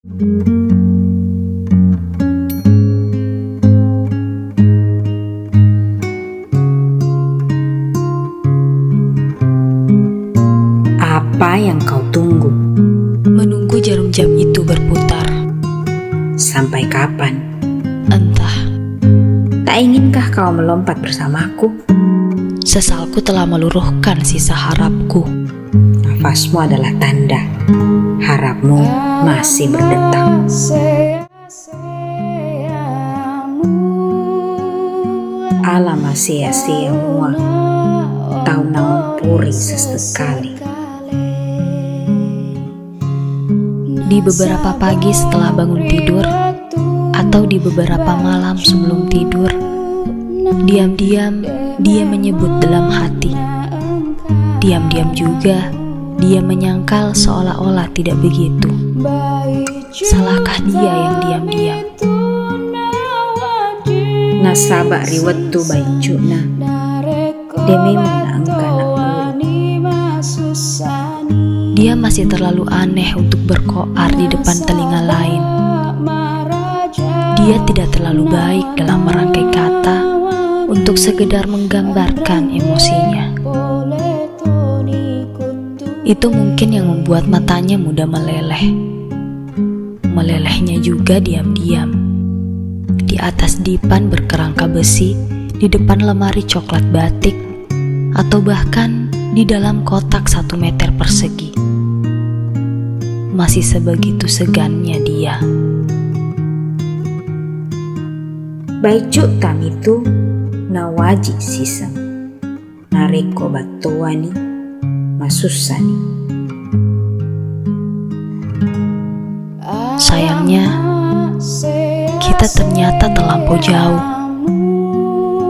Apa yang kau tunggu? Menunggu jarum jam itu berputar. Sampai kapan? Entah, Tak inginkah kau melompat bersamaku? sesalku telah meluruhkan sisa harapku. Nafasmu adalah tanda harapmu masih berdetak. Alam masih sia-sia tahu nampuri sesekali. Di beberapa pagi setelah bangun tidur, atau di beberapa malam sebelum tidur, diam-diam dia menyebut dalam hati. Diam-diam juga dia menyangkal seolah-olah tidak begitu. Salahkah dia yang diam-diam? Nasaba riwetu baicuna demi menangkan Dia masih terlalu aneh untuk berkoar di depan telinga lain. Dia tidak terlalu baik dalam merangkai kata untuk sekedar menggambarkan emosinya. Itu mungkin yang membuat matanya mudah meleleh. Melelehnya juga diam-diam. Di atas dipan berkerangka besi, di depan lemari coklat batik, atau bahkan di dalam kotak 1 meter persegi. Masih sebegitu segannya dia. Baicu tamitu nawaji siseng nareko batuani masusani. Sayangnya, kita ternyata terlampau jauh.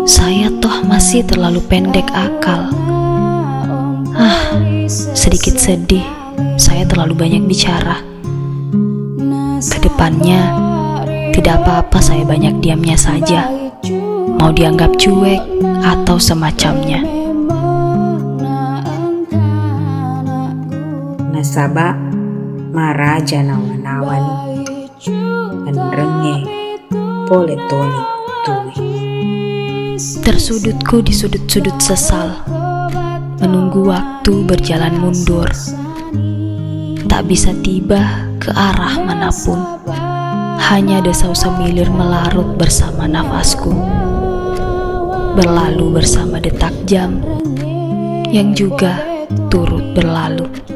Saya toh masih terlalu pendek akal. Sedikit sedih, saya terlalu banyak bicara. Kedepannya, tidak apa-apa saya banyak diamnya saja. Mau dianggap cuek atau semacamnya. Nasaba maraja nawanawani anrenge poletoni tuwi. Tersudutku di sudut-sudut sesal, menunggu waktu berjalan mundur. Tak bisa tiba ke arah manapun. Hanya desau semilir melarut bersama nafasku, berlalu bersama detak jam yang juga turut berlalu.